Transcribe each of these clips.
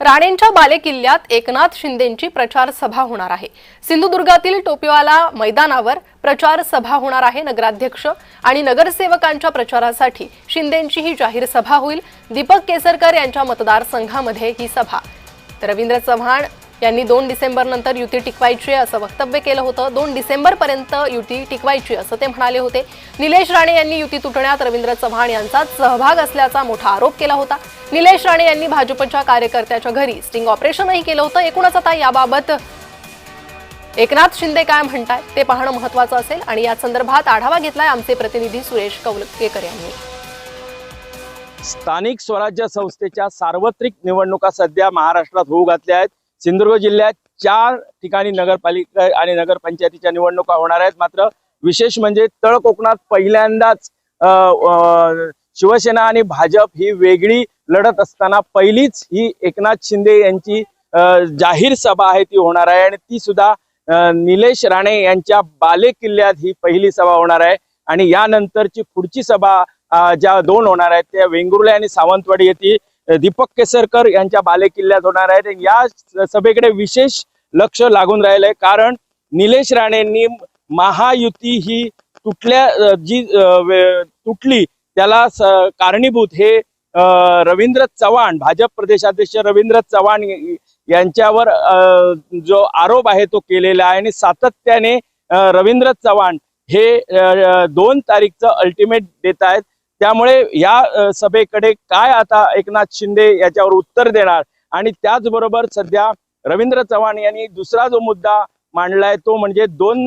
राणेंच्या बालेकिल्ल्यात एकनाथ शिंदेंची प्रचार सभा होणार आहे। सिंधुदुर्गातील टोपेवाला मैदानावर प्रचार सभा होणार आहे। नगराध्यक्ष आणि नगरसेवकांच्या प्रचारासाठी शिंदेंची ही जाहीर सभा होईल। दीपक केसरकर यांच्या मतदारसंघामध्ये ही सभा। रवींद्र चव्हाण यांनी 2 डिसेंबर नंतर युती टिकवायची असं वक्तव्य केलं होतं। 2 डिसेंबर पर्यंत युती टिकवायची असं ते म्हणाले होते। निलेश राणे यांनी युती तुटण्यात रवींद्र चव्हाण यांचा सहभाग असल्याचा मोठा आरोप केला होता। निलेश राणे यांनी भाजपच्या कार्यकर्त्याच्या घरी स्टिंग ऑपरेशनही केलं होतं। एकूणच आता याबाबत एकनाथ शिंदे काय म्हणतात ते पाहणं महत्त्वाचं असेल आणि या संदर्भात आढावा घेतलाय आमचे प्रतिनिधी सुरेश कौलकेकर यांनी। स्थानिक स्वराज्य संस्थेच्या सार्वत्रिक निवडणुका सध्या महाराष्ट्रात होऊ घातल्या आहेत। सिंधुदुर्ग जिल्ह्यात 4 ठिकाणी नगरपालिका आणि नगरपंचायतीच्या निवडणुका होणार आहेत। मात्र विशेष म्हणजे तळ कोकणात पहिल्यांदाच शिवसेना आणि भाजप ही वेगळी लढत असताना पहिलीच ही एकनाथ शिंदे यांची जाहीर सभा आहे ती होणार आहे आणि ती सुद्धा निलेश राणे यांच्या बालेकिल्ल्यात ही पहिली सभा होणार आहे। आणि यानंतरची पुढची सभा ज्या 2 होणार आहेत त्या वेंगुर्ले आणि सावंतवाडी येथे दीपक केसरकर यांच्या बालेकिल्ल्यात होणार आहेत। या सभेकडे विशेष लक्ष लागून राहिलंय कारण निलेश राणेंनी महायुती ही तुटली त्याला कारणीभूत हे रवींद्र चव्हाण भाजप प्रदेशाध्यक्ष रवींद्र चव्हाण यांच्यावर जो आरोप आहे तो केलेला आहे आणि सातत्याने रवींद्र चव्हाण हे 2 तारीखचं अल्टिमेट देत आहेत। त्यामुळे या सभेकडे काय आता एकनाथ शिंदे याच्यावर उत्तर देणार आणि त्याचबरोबर सध्या रवींद्र चव्हाण यांनी दुसरा जो मुद्दा मांडलाय तो म्हणजे 2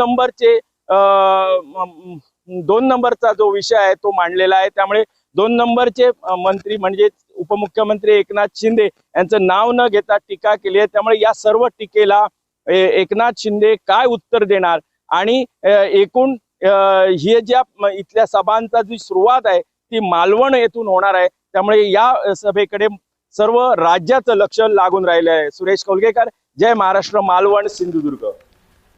नंबरचा जो विषय आहे तो मांडलेला आहे। त्यामुळे 2 नंबरचे मंत्री म्हणजे उपमुख्यमंत्री एकनाथ शिंदे यांचं नाव न घेता टीका केली आहे। त्यामुळे या सर्व टीकेला एकनाथ शिंदे काय उत्तर देणार आणि एकूण ही ज्या इथल्या सभांचा जी सुरुवात आहे ती मालवण येथून होणार आहे। त्यामुळे या सभेकडे सर्व राज्याचं लक्ष लागून राहिलं आहे। सुरेश कौलकेकर, जय महाराष्ट्र, मालवण, सिंधुदुर्ग।